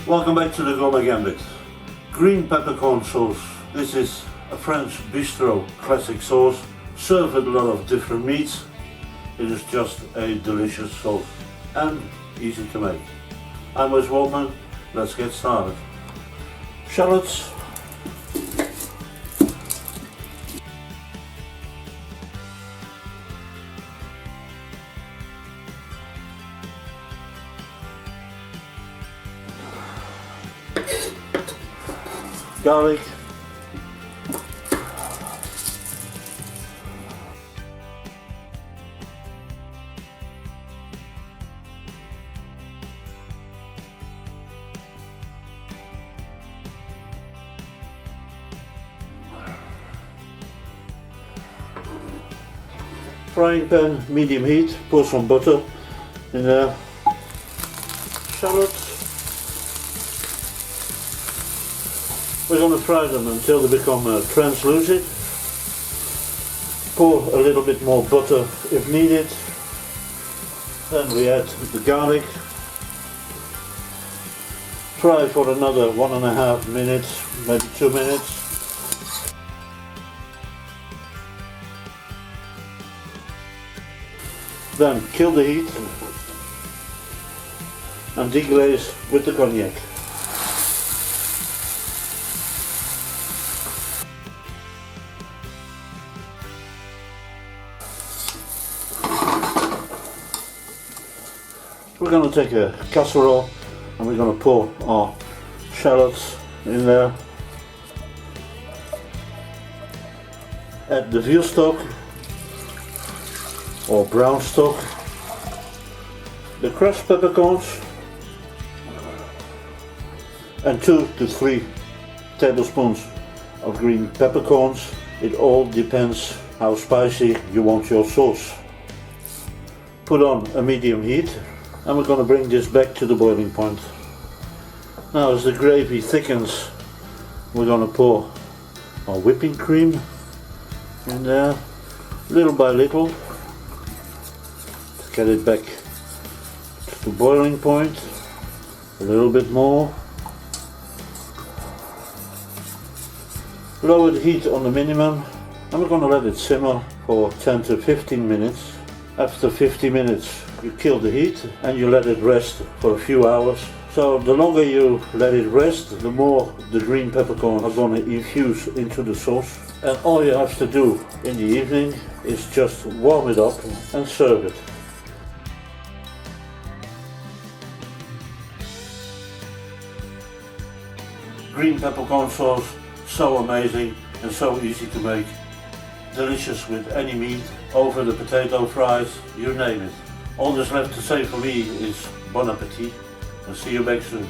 Welcome back to the Gourmet Gambit. Green peppercorn sauce. This is a French bistro classic sauce, served with a lot of different meats. It is just a delicious sauce and easy to make. I'm Wes Waltman, let's get started. Shallots, garlic, frying pan, medium heat, pour some butter in there, shallots. We're going to fry them until they become translucent. Pour a little bit more butter if needed. Then we add the garlic. Fry for another 1.5 minutes, maybe 2 minutes. Then kill the heat and deglaze with the cognac. We're going to take a casserole and we're going to pour our shallots in there. Add the veal stock or brown stock, the crushed peppercorns, and 2 to 3 tablespoons of green peppercorns. It all depends how spicy you want your sauce. Put on a medium heat and we're going to bring this back to the boiling point. Now as the gravy thickens, we're going to pour our whipping cream in there, little by little, to get it back to the boiling point. A little bit more. Lower the heat on the minimum and we're going to let it simmer for 10 to 15 minutes. After 50 minutes you kill the heat and you let it rest for a few hours. So the longer you let it rest, the more the green peppercorn are going to infuse into the sauce. And all you have to do in the evening is just warm it up and serve it. Green peppercorn sauce, so amazing and so easy to make. Delicious with any meat, over the potato fries, you name it. All that's left to say for me is bon appetit and see you back soon.